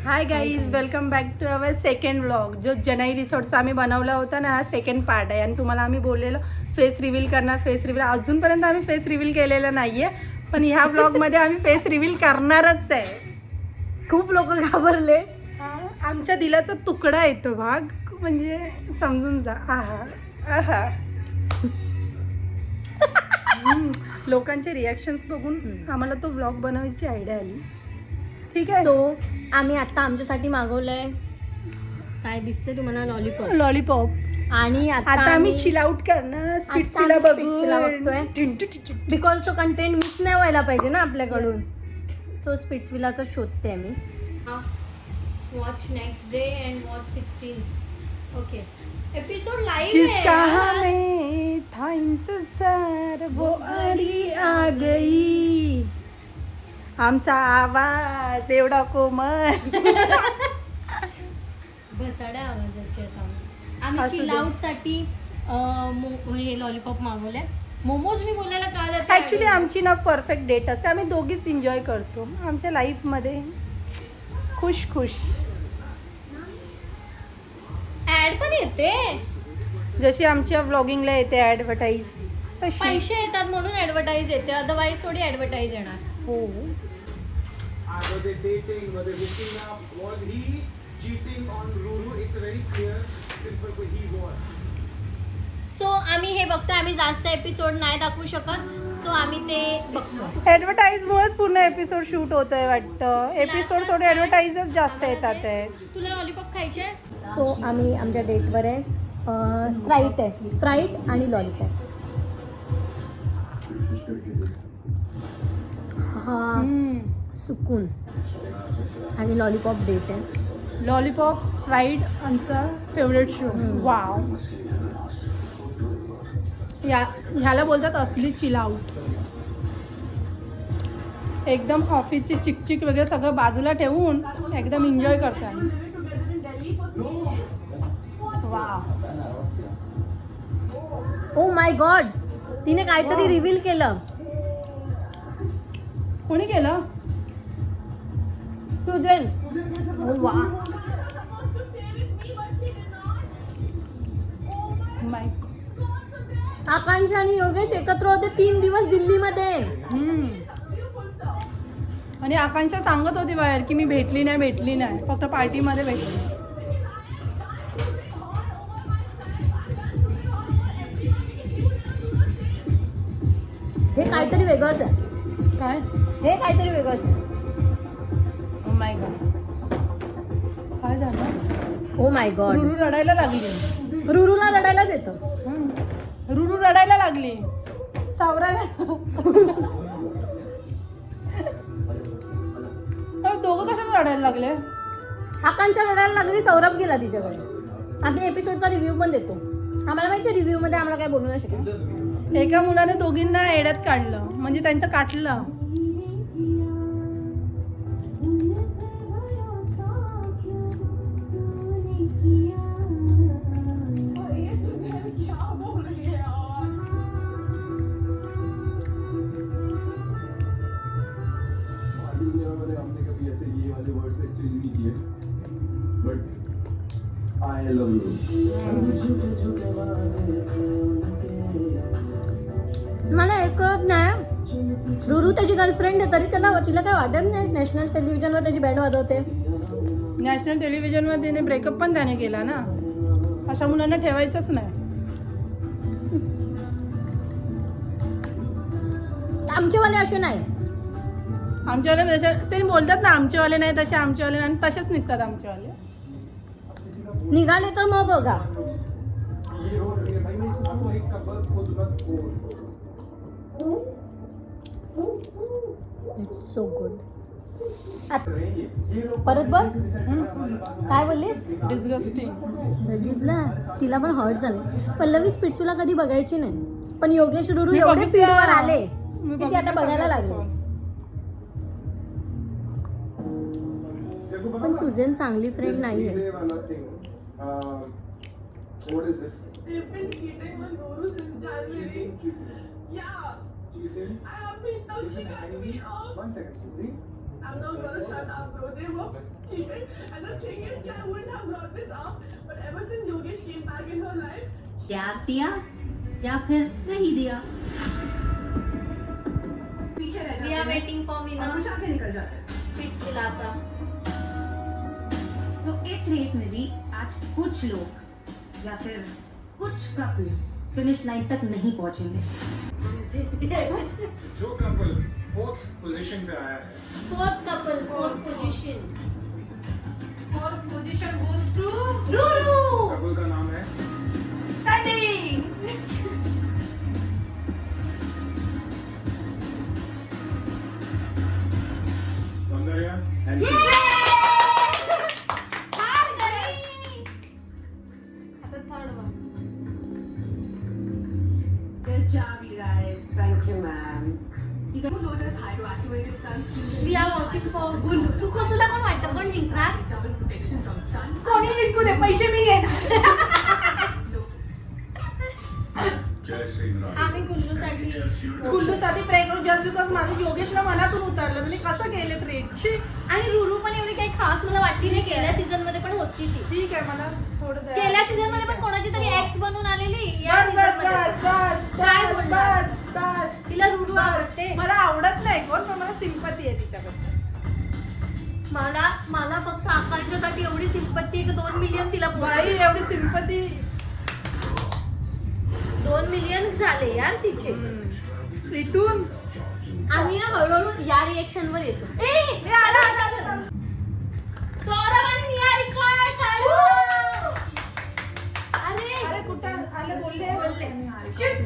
High guys, welcome back to our second vlog. जो जनाई रिसॉर्टचा आम्ही बनवला होता ना, हा सेकंड पार्ट आहे. आणि तुम्हाला आम्ही बोललेलो फेस रिव्हील करणार. फेस रिव्हील अजूनपर्यंत आम्ही फेस रिव्हील केलेलं नाही आहे, पण ह्या व्लॉगमध्ये आम्ही फेस रिव्हील करणारच आहे. खूप लोक घाबरले. आमच्या दिलाचा तुकडा येतो भाग, म्हणजे समजून जा. आहा आहा लोकांचे रिॲक्शन्स बघून आम्हाला तो व्लॉग बनवायची आयडिया आली. ठीक आहे. सो आम्ही आता आमच्यासाठी मागवलंय, काय दिसतंय तुम्हाला, लॉलीपॉप. आणि आता आम्ही चिल आउट करणार. स्पिट्सविला बघतोय बिकॉज तो कंटेंट मिस नाही व्हायला पाहिजे ना आपल्याकडून. सो स्पिट्सविलाचा शोधते आम्ही. Watch next day and watch 16. Okay, episode जिसका हमें था इंतजार वो आली आ गई. आमचा आवाज एवढा कोमल. भसाड्या आवाजाचे आहेत. आम्ही असू दे. चिल आउट साठी हे लॉलीपॉप मागवलंय. मोमोज मी बोलायला का जाते ऍक्च्युली आमची ना परफेक्ट डेट असते. आम्ही दोघीच एन्जॉय करतो आमच्या लाईफमध्ये. खुश खुश. ऍड पण येते, जशी आमच्या व्लॉगिंगला येते ॲडव्हर्टाईज तशी. पैसे येतात म्हणून ऍडव्हर्टाईज येते, अदरवाईज थोडी ऍडव्हर्टाईज येणार. हो. Were they dating? Were they hooking up? Was he cheating on Ruru? It's very clear, simple what he was. So आम्ही हे बघतोय. आम्ही जास्त एपिसोड नाही दाखवू शकत, सो आम्ही ते बघतो. ॲडव्हर्टाईजमुळेच पूर्ण एपिसोड शूट होतोय वाटतं. एपिसोड थोडे ॲडव्हर्टाईजच जास्त येतात आहे. तुला लॉलीपॉप खायचे? सो आम्ही आमच्या डेटवर आहे. स्प्राईट आहे, स्प्राईट आणि लॉलीपॉप. हा सुकून आणि लॉलीपॉप डेट आहे. लॉलीपॉप स्प्राईट आमचा फेवरेट शो. वाव. ह्याला बोलतात असली चिल आउट. एकदम ऑफिसची चिकचिक वगैरे सगळं बाजूला ठेवून एकदम एन्जॉय करतो आम्ही. वाव. ओ माय गॉड, तिने काहीतरी रिव्हील केलं. कोणी केलं? सुजन. ओ वा. माय. आकांक्षा आणि योगेश एकत्र होते 3 दिवस दिल्लीमध्ये. आणि आकांक्षा सांगत होती बाहेर की मी भेटली नाही, फक्त पार्टीमध्ये भेटली. हे काहीतरी वेगळंच आहे. काय? हे काहीतरी वेगळंच आहे. Oh my God. काय झालं? ओ माय गॉड, रुरू रडायला लागली. रुरूला रडायलाच येतं. रुरू रडायला लागली. सावरायला. दोघं कशाला रडायला लागले? आकांक्षा रडायला लागली, सौरभ गेला तिच्याकडे. आम्ही एपिसोडचा रिव्ह्यू पण देतो. आम्हाला माहिती आहे रिव्ह्यू मध्ये आम्हाला काय बोलू नाही शकत. एका मुलाने दोघींना एड्यात काढलं, म्हणजे त्यांचं काटलं. हमने कभी ऐसे ये वाले वर्ड्स एक्सचेंज नहीं किए, बट I love you. मला एक कळत नाही, रुरू त्याची गर्लफ्रेंड आहे तरी तिला काय वाटत नाही नॅशनल टेलिव्हिजनवर त्याची बँड वाजवते. नॅशनल टेलिव्हिजनवर तिने ब्रेकअप पण त्याने केला ना. अशा मुलांना ठेवायचंच नाही. आमचेवाले असे नाही. आमच्यावाले जसे ते बोलतात ना, आमचेवाले नाही तसे आमचेवाले नाही, तसेच निघतात आमचेवाले. निघाले तर मग बघा. It's so good. परत बघ. काय बोललीस? डिस्गस्टिंग. बघितलं, तिला पण हर्ट झाले. पल्लवी स्पिट्सविला कधी बघायची नाही, पण योगेश रुरू मी एवढे बघितलं. फील्डवर आले मी की ती आता बघायला लागले. पण सुजन चांगली फ्रेंड नाहीये. What is this? They've been cheating on Ruru since January. Yeah. Cheating? I have been. Now she cut me off. One second. See? I'm not gonna shut up, bro. They were cheating. And the thing is, I wouldn't have brought this up. But ever since Yogesh came back in her life, प्यार दिया या फिर नहीं दिया. पीछे रह we R waiting for और winner कुछ आगे निकल जाते हैं. स्पिट्सविलाचा. तो इस रेस में भी आज कुछ लोग या फिर कुछ कपल्स फिनिश लाइन तक नहीं पहुंचेंगे. जो कपल 4th पोजीशन पे आया है, fourth couple, fourth position. Fourth position goes to रुरू. कपल का नाम है सनी. सौंदर्या and हार गई. आता third one. Good job, you guys. Thank you, ma'am. who noticed hydroactivated sunscreen we are watching for Gullu. तुला कोण वाटतं कोण जिंकणार? double protection from sun? कोणी जिंकू दे, पैसे मी घेणार. आम्ही गुल्लूसाठी गुंडूसाठी प्रे करू जस्ट बिकॉज माझं योगेशला मनातून उतरलं. म्हणजे कसं गेले ट्रेडची. आणि रुरू पण एवढी काही खास मला वाटली नाही. गेल्या सीझन मध्ये पण होती ती. ठीक आहे, मला थोडं दया. गेल्या सीझन मध्ये पण कोणाची तरी एक्स बनून आलेली. या बस सीझन बस मध्ये बस बस काय बस बोलणार? बस बस. तिला रुरू आवडते. मला आवडत नाही कोण, पण मला सिंपती आहे तिच्याबद्दल. मला फक्त आकांक्षासाठी एवढी सिंपत्ती आहे की 2 मिलियन तिला बाई पोहोचली. एवढी सिंपती. 2 मिलियन झाले यार तिचे. इथून आम्ही ना हळूहळू या रिएक्शन वर येतो. हे आला. सौरभ आणि निहारिका टाळू. अरे अरे कुठं आले बोलले. Shit!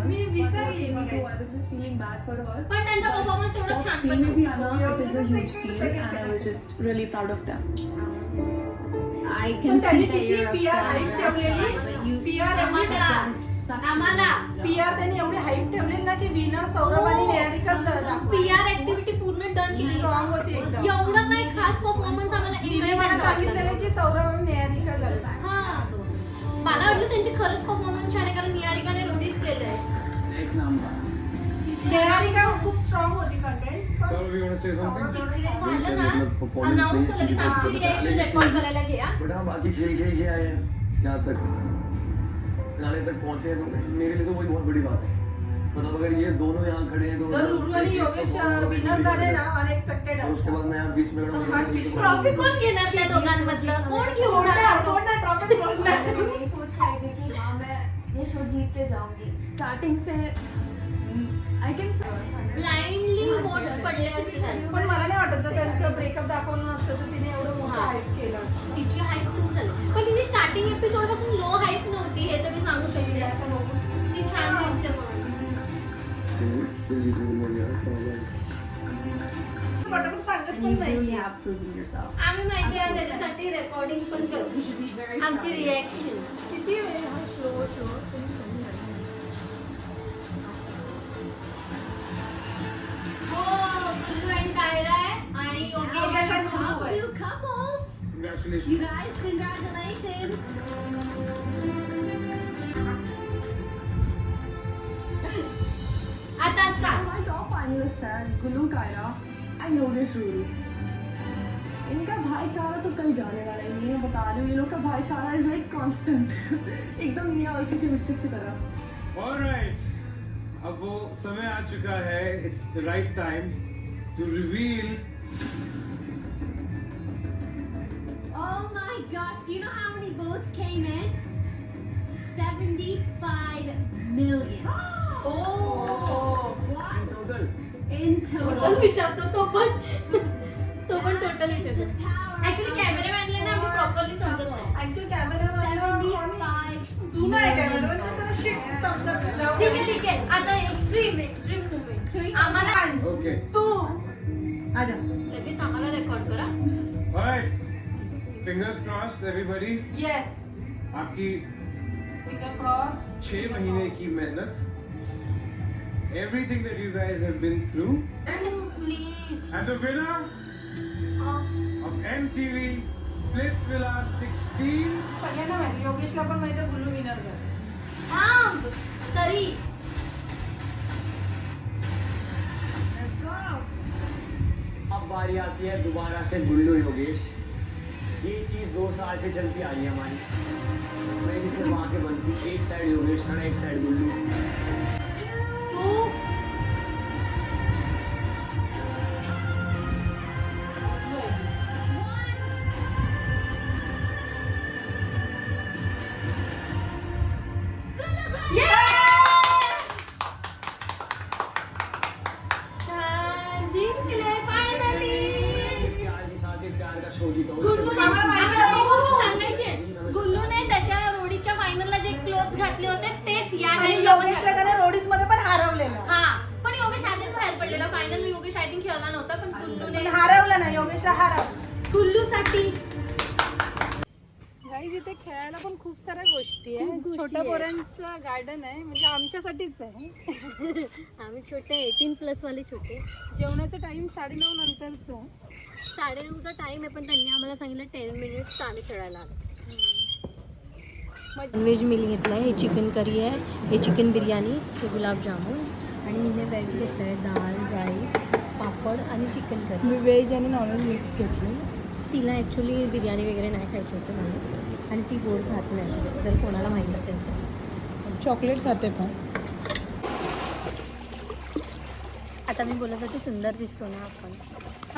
मी विसरली I बघायची. was just feeling bad for her. पण त्यांचा परफॉर्मन्स तेवढा छान पण Maybe नव्हता. Anna, it is a huge team and I was just really proud of them. I पण can त्यांनी see that किती you're PR upset. हाईप ठेवलेली. But you PR आम्हाला PR त्यांनी एवढी हाईप ठेवलेली ना की विनर सौरभ आणि निहारिकाच दाखवली. PR ऍक्टिव्हिटी पूर्ण डन केली. स्ट्रॉंग होती एकदम. एवढं काही खास परफॉर्मन्स आम्हाला तिने एकही मला नाही वाटलं. सांगितलेलं की सौरभ आणि निहारिका झालं. हा. मला वाटलं त्यांची खरंच परफॉर्मन्स छान आहे कारण निहारिकाने रोडीच केलंय. एक नंबर. निहारिका खूप स्ट्रॉंग होती content. Saurav, you want to say something? झालं ना अनाउन्स केलं की आमची रिएक्शन रेकॉर्ड करायला घ्या. बट हाँ बाकी खेल खेल के आए हैं यहाँ तक फिनाले तक पहुंचे हैं तो मेरे लिए तो वही बहुत बड़ी बात है. मतलब अगर ये दोनों यहाँ खड़े हैं तो जर रुरू आणि योगेश विनर झाले ना अनएक्सपेक्टेड और उसके बाद मैं यहाँ बीच में खड़ा हूँ. ट्रॉफी कोण घेणार त्या दोघांमधलं? कोण घेऊन जाणार? ट्रॉफी फोडणार. मैं ये सोच रही थी कि हाँ मैं ये शो जीतते जाऊंगी. Starting say I can blindly votes पडले असते त्यांना. पण मला नाही वाटत जर त्यांचं ब्रेकअप दाखवलं नसतं तर तिने एवढं मोठं हा. हाईप केलं असतं. तिची हाईप खूप झाली पण तिची स्टार्टिंग एपिसोड पासून लो हाईप नव्हती हे तर मी सांगू शकते. आता नको. ती छान दिसते म्हणून. पटापट सांगत पण you नाही. really have proven yourself. आम्ही माहिती आहे त्याच्यासाठी रेकॉर्डिंग पण You करू. should be very आमची proud. रिएक्शन. किती वेळ हा शो हो कुल्लू अँड कायरा आहे आणि योगेश आणि ध्रुव आहे. Two couples. Congratulations. You guys, congratulations. आता स्टार्ट. My top finalists हैं गुल्लू कायरा and योगेश रूरू. इनका भाईचारा तो कहीं जाने वाला ही नहीं है. बता रही हूँ ये लोग का भाईचारा इज लाइक कांस्टेंट. एकदम मियां और उसकी मिस्टर की तरह. Alright. अब वो समय आ चुका है. It's the right time to reveal. Oh my gosh, do you know how many votes came in? 75 million. Oh In total. In total total. विचारतो तो पण टोटल The विचारतो. power ऍक्च्युली कॅमेरामॅनला ना आम्ही प्रॉपरली समजत नाही. ऍक्च्युअली कॅमेरा 75 जुना आहे कॅमेरा त्याला शिट समजत नाही. जाऊ ठीक दे. आहे ठीक आहे आता एक्स्ट्रीम मुवमेंट आम्हाला तू आजा. लगेच आम्हाला रेकॉर्ड करा. Alright. Fingers crossed, everybody. Yes आपकी फिंगर क्रॉस. 6 महीने की मेहनत. Everything that you guys have been through. Please And the winner of MTV Splitsvilla 16. सगळ्यांना माहिती योगेशला पण माहिती आहे गुल्लू विनर झाला. थांब तरी अब बारी आती है दोबारा से गुल्लू योगेश। ये चीज़ 2 साल से चलती आ रही है हमारी। मेरी सिर्फ आंखें बनती, एक साइड योगेश खड़ा, एक साइड गुल्लू। प्यार के साथ ही प्यार का शो जीता हूँ। गुल्लूने त्याच्या रोडीच्या फायनलला जे क्लोथ घातले होते तेच या आणि टाइमला पण योगेशला त्याने रोडीज मध्ये पण हरवलेलं. हा पण योगेश आधीच बाहेर पडलेला. फायनल योगेश आय थिंक खेळला नव्हता पण गुल्लूने पण हरवलं ना, योगेशला हरवलं. गुल्लूसाठी गाईज इथे खेळायला पण खूप साऱ्या गोष्टी आहे. छोट्या पोरांचं गार्डन आहे, म्हणजे आमच्यासाठीच आहे. आम्ही छोटे 18+ वाले छोटे. जेवणाचा टाइम 9:30 नंतरच आहे. 9:30चा टाइम आहे पण त्यांनी आम्हाला सांगितलं 10 मिनिट्स आम्ही खेळायला आलो. व्हेज मिल घेतला आहे. हे चिकन करी आहे, हे चिकन बिर्याणी, हे गुलाबजामुन आणि हिने व्हेज घेतलं आहे. डाळ, राईस, पापड आणि चिकन करी. मी व्हेज आणि नॉनव्हेज मिक्स घेतली. तिला ॲक्च्युली बिर्याणी वगैरे नाही खायची होती म्हणून, आणि ती गोड खात नाही जर कोणाला माहीत असेल तर. चॉकलेट खाते पण. आता मी बोलत होती सुंदर दिसतो ना आपण.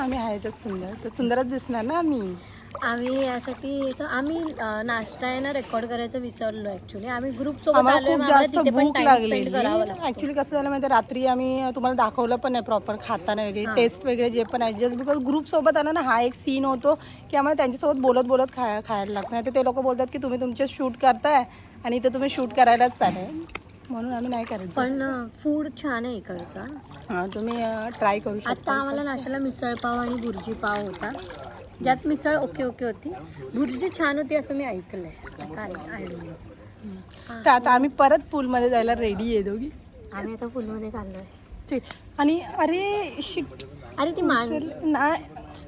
आम्ही आहेतच सुंदर, तर सुंदरच दिसणार ना आम्ही. आम्ही यासाठी आम्ही नाश्ता आहे ना रेकॉर्ड करायचं विसरलो ॲक्च्युली. आम्ही ग्रुप सोबत आम्हाला आलोय, खूप आम्हाला जास्त तिथे पण भूक टाइम लागलेली. स्पेंड करावं लागतं. ऍक्च्युली कसं झालं माहिती, रात्री आम्ही तुम्हाला दाखवलं पण नाही प्रॉपर खाताना वगैरे, टेस्ट वगैरे जे पण आहे. जस्ट बिकॉज ग्रुप सोबत आला ना, हा एक सीन होतो की आम्हाला त्यांच्यासोबत बोलत बोलत खायला लागतं. नाही तर ते लोक बोलतात की तुम्ही तुमचे शूट करताय आणि इथे तुम्ही शूट करायलाच चालेल, म्हणून आम्ही नाही करायचं. पण फूड छान आहे इकडचा. हां, तुम्ही ट्राय करू शकता. आता आम्हाला नाश्त्याला मिसळ पाव आणि भुर्जी पाव होता, ज्यात मिसळ ओके होती, भुर्जी छान होती असं मी ऐकलंय. तर आता आम्ही परत पूलमध्ये जायला रेडी आहे दोघी. आम्ही आता पूलमध्ये चाललोय. ते आणि अरे शिट, अरे ती मान नाही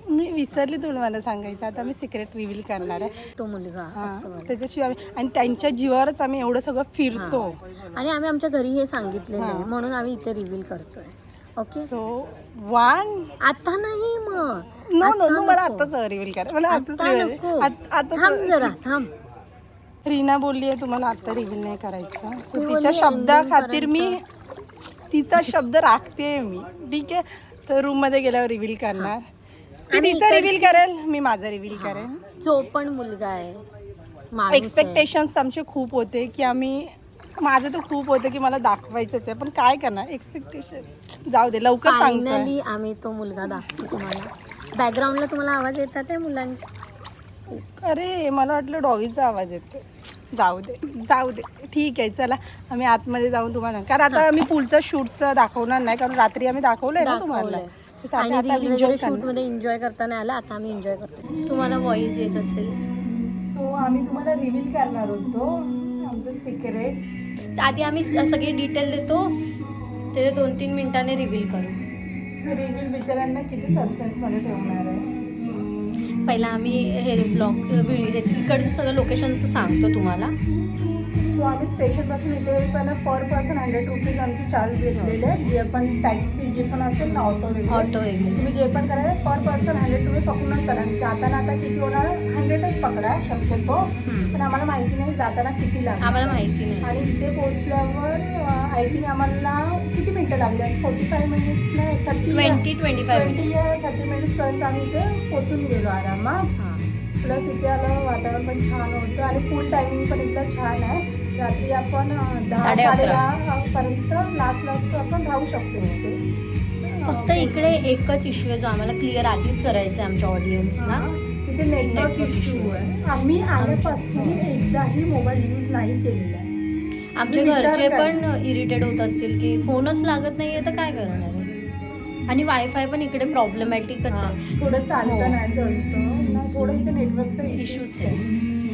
मी विसरली तुम्हाला सांगायचं. आता मी सिक्रेट रिव्हील करणार आहे. तो मुलगा हां, असं. त्याच्याशिवाय आणि त्यांच्या जीवावरच आम्ही एवढं सगळं फिरतो. आणि आम्ही आमच्या घरी हे सांगितलेलं आहे म्हणून आम्ही इथे रिव्हील करतोय. ओके, सो 1 आता नाही मग. नो मला आताच रिव्हील करा. मला आताच आता reveal- नको. आता थांब जरा थांब. रीना बोलली आहे तुम्हाला आता रिव्हील नाही करायचं. सो ती तिच्या बोलली शब्दाखातीर मी ending तिचा शब्द राखते मी. ठीक आहे, तर रूम मध्ये गेल्यावर रिव्हील करणार. ती आणि तिचं रिव्हील करेल, मी माझं रिव्हील करेन. जो पण मुलगा आहे माणूस आहे. एक्सपेक्टेशन्स आमचे खूप होते की आम्ही, माझं तर खूप होतं की मला दाखवायचंच आहे, पण काय करणार, एक्सपेक्टेशन. जाऊ दे, लवकर सांगतो. फायनली आम्ही तो मुलगा दाखवतो तुम्हाला. बॅकग्राऊंडला तुम्हाला आवाज येतात आहे मुलांचे. अरे मला वाटलं डॉगीचा आवाज येतो. जाऊ दे ठीक आहे. चला आम्ही आतमध्ये जाऊन तुम्हाला, कारण आता आम्ही पुढचं शूटचं दाखवणार नाही, कारण रात्री आम्ही दाखवलंय ना तुम्हाला. तसं आणि आता रील enjoy वगैरे करणार. शूट मध्ये एन्जॉय करता नाही आला, आता आम्ही एन्जॉय करतो. तुम्हाला व्हॉइस येत असेल. सो आम्ही तुम्हाला रिव्हील करणार होतो आमचं सिक्रेट. आधी आम्ही सगळी डिटेल देतो, ते 2-3 मिनिटांनी रिव्हील करू. रिव्हील बिचारांना किती सस्पेन्समध्ये ठेवणार आहे. पहिला आम्ही हे ब्लॉग इकडचं सगळं लोकेशनचं सांगतो तुम्हाला. सो आम्ही स्टेशनपासून इथे पण पर पर्सन 100 रुपीज आमचे चार्ज घेतलेले आहेत. जे पण टॅक्सी जे पण असेल ना, ऑटो वगैरे तुम्ही जे पण करायला पर पर्सन 100 रुपये पकडूनच चला. जाताना आता किती होणार, 100च पकडा शक्यतो, पण आम्हाला माहिती नाही जाताना किती लागणार. आम्हाला माहिती नाही. आणि इथे पोहोचल्यावर आय थिंक आम्हाला किती मिनटं लागले, 45 मिनिट्स नाही 30 मिनिट्सपर्यंत आम्ही इथे पोहोचून गेलो आरामात. प्लस इथे आलं वातावरण पण छान होतं आणि पूल टायमिंग पण इथलं छान आहे. रात्री आपण 10-10:30 पर्यंत लास्ट आपण राहू शकतो इथे. फक्त इकडे एकच इश्यू आहे जो आम्हाला क्लिअर आधीच करायचा आहे आमच्या ऑडियन्सना. तिथे नेटवर्क इश्यू आहे. आम्ही आल्यापासून एकदाही मोबाईल यूज नाही केलेला आहे. आमच्या घरचे पण इरिटेट होत असतील की फोनच लागत नाहीये तर काय करणार आहे. आणि वायफाय पण इकडे प्रॉब्लेमॅटिकच आहे. थोडं चालतं नाही जळतं नाही, थोडं इथे नेटवर्कचा इश्यूच आहे.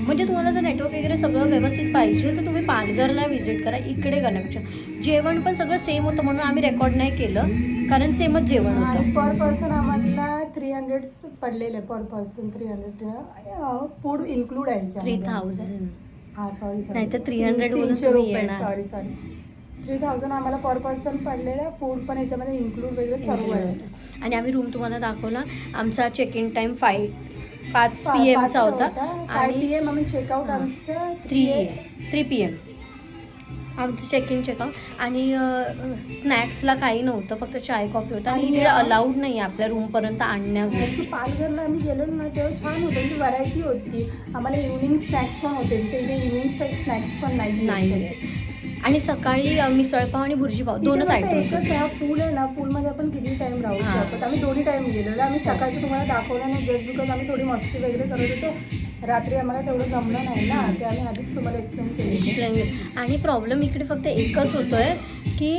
म्हणजे तुम्हाला जर नेटवर्क वगैरे सगळं व्यवस्थित पाहिजे तर तुम्ही पालघरला व्हिजिट करा इकडे करण्यापेक्षा. जेवण पण सगळं सेम होतं म्हणून आम्ही रेकॉर्ड नाही केलं, कारण सेमच जेवण होतं. आणि पर पर्सन आम्हाला 300 पडलेले. पर पर्सन 300 फूड इन्क्लूड आहे. 3000. हां सॉरी नाही तर 300 300 रुपये. सॉरी 3000 आम्हाला पर पर्सन पडलेलं, फूड पण याच्यामध्ये इन्क्लूड वगैरे सर्व आहे. आणि आम्ही रूम तुम्हाला दाखवला. आमचा चेक इन टाईम 5 PM चा होता 5 PM आम्ही चेकआउट आमचं 3 PM आमचं चेक इन चेकआउट. आणि स्नॅक्सला काही नव्हतं, फक्त चाय कॉफी होता. आणि इकडे अलाउड नाही आहे आपल्या रूमपर्यंत आणण्या गोष्टी. पालघरला आम्ही गेलो ना तेव्हा छान होतं, म्हणजे व्हरायटी होती. आम्हाला इव्हनिंग स्नॅक्स पण होते, तिथे इथे इव्हनिंग स्नॅक्स पण नाही. आणि सकाळी मिसळपाव आणि भुर्जीपाव दोनच आयटम. एकच हा पूल आहे ना, पूलमध्ये आपण किती टाइम राहू शकतो. आम्ही दोन्ही टाइम गेलेलो. आम्ही सकाळचं तुम्हाला दाखवलं नाही जस्ट बिकॉज आम्ही थोडी मस्ती वगैरे करत होतो. रात्री आम्हाला तेवढं जमलं नाही ना, ते आम्ही आधीच तुम्हाला एक्सप्लेन केलं. आणि प्रॉब्लेम इकडे फक्त एकच होतोय की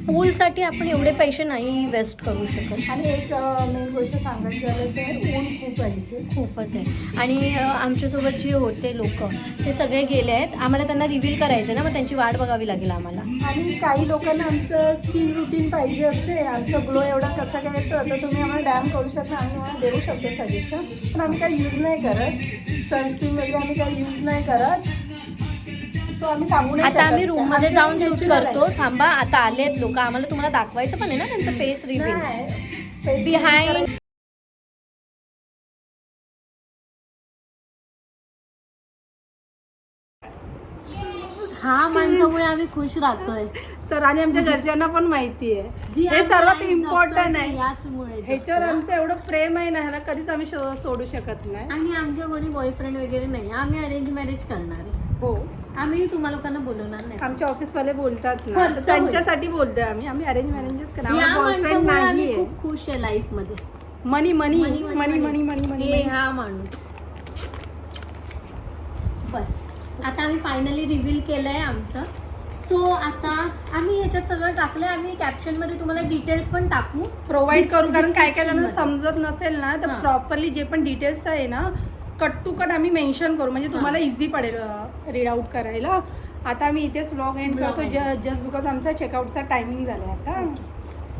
पूलसाठी आपण एवढे पैसे नाही वेस्ट करू शकत. आणि एक मेन गोष्ट सांगायचं झालं तर ऊन खूप आहे इथे. खूपच आहे. आणि आमच्यासोबत जे होते लोक ते सगळे गेले आहेत. आम्हाला त्यांना रिव्हील करायचं ना, मग त्यांची वाट बघावी लागेल आम्हाला. आणि काही लोकांना आमचं स्किन रुटीन पाहिजे असेल, आमचं ग्लो एवढा कसा काय येतं, तर तुम्ही आम्हाला डॅम करू शकता, आम्ही तुम्हाला देऊ शकतो सजेशन. पण आम्ही काही यूज नाही करत, सनस्क्रीन वगैरे आम्ही काही यूज नाही करत. सो आम्ही सांगू नाही आता आम्ही शकत. रूममध्ये जाऊन आमचं शूट natural करतो. आहे. थांबा, आता आलेत लोक, आम्हाला तुम्हाला दाखवायचं पण आहे ना त्यांचं फेस रिव्हील नाही, face बिहाइंड. reveal हा माणसामुळे आम्ही खुश राहतोय. सर आणि आमच्या घरच्यांना पण माहिती आहे, जी हे आम्ही सर्वात life इम्पॉर्टंट जगतोय आहे. ते याचमुळे ह्याच्यावर जगतोय. आमचं एवढं प्रेम आहे ना, ह्याला कधीच आम्ही सोडू शकत नाही. आणि आमच्या कोणी बॉयफ्रेंड वगैरे नाही, आम्ही अरेंज मॅरेज करणार आहे. हो, आम्ही तुम्हाला लोकांना बोलवणार नाही. आमचे ऑफिसवाले बोलतात ना, खर्च तर त्यांच्यासाठी बोलतोय आम्ही अरेंज मॅरेजच या करणार. बॉयफ्रेंड माणसामुळे आम्ही नाहीये. खूप खुश आहे लाईफ मध्ये. मनी मनी मनी, मनी, मनी मनी. मनी मनी हे मनी. हा माणूस. बस आता आम्ही फायनली रिव्हील केलंय आमचं. सो आता आम्ही ह्याच्यात सगळं टाकलंय. आम्ही कॅप्शनमध्ये तुम्हाला डिटेल्स पण टाकू, प्रोव्हाइड करू, कारण काय काय जणांना Description समजत नसेल ना, तर हां. प्रॉपरली जे पण डिटेल्स आहे ना कट टू कट आम्ही मेन्शन करू, म्हणजे तुम्हाला इझी पडेल रीड आउट करायला. आता आम्ही इथेच व्लॉग एंड Vlog करतो, end. जस्ट बिकॉज आमचा चेकआउटचा टायमिंग झाला आता.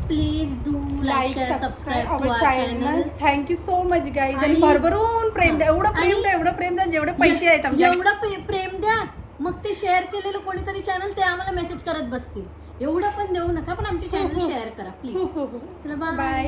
Please do like share subscribe to our channel. Thank you so much guys. आणि आणि- भरभरून प्रेम द्या, एवढं प्रेम आणि- द्या, एवढं प्रेम द्या, जेवढे पैसे आहेत आमच्या. एवढं प्रेम द्या, मग ते शेअर केलेलं कोणीतरी चॅनल ते आम्हाला मेसेज करत बसतील. एवढं पण देऊ नका, पण आमचे चॅनल शेअर करा प्लीज. चला बाय. बाय.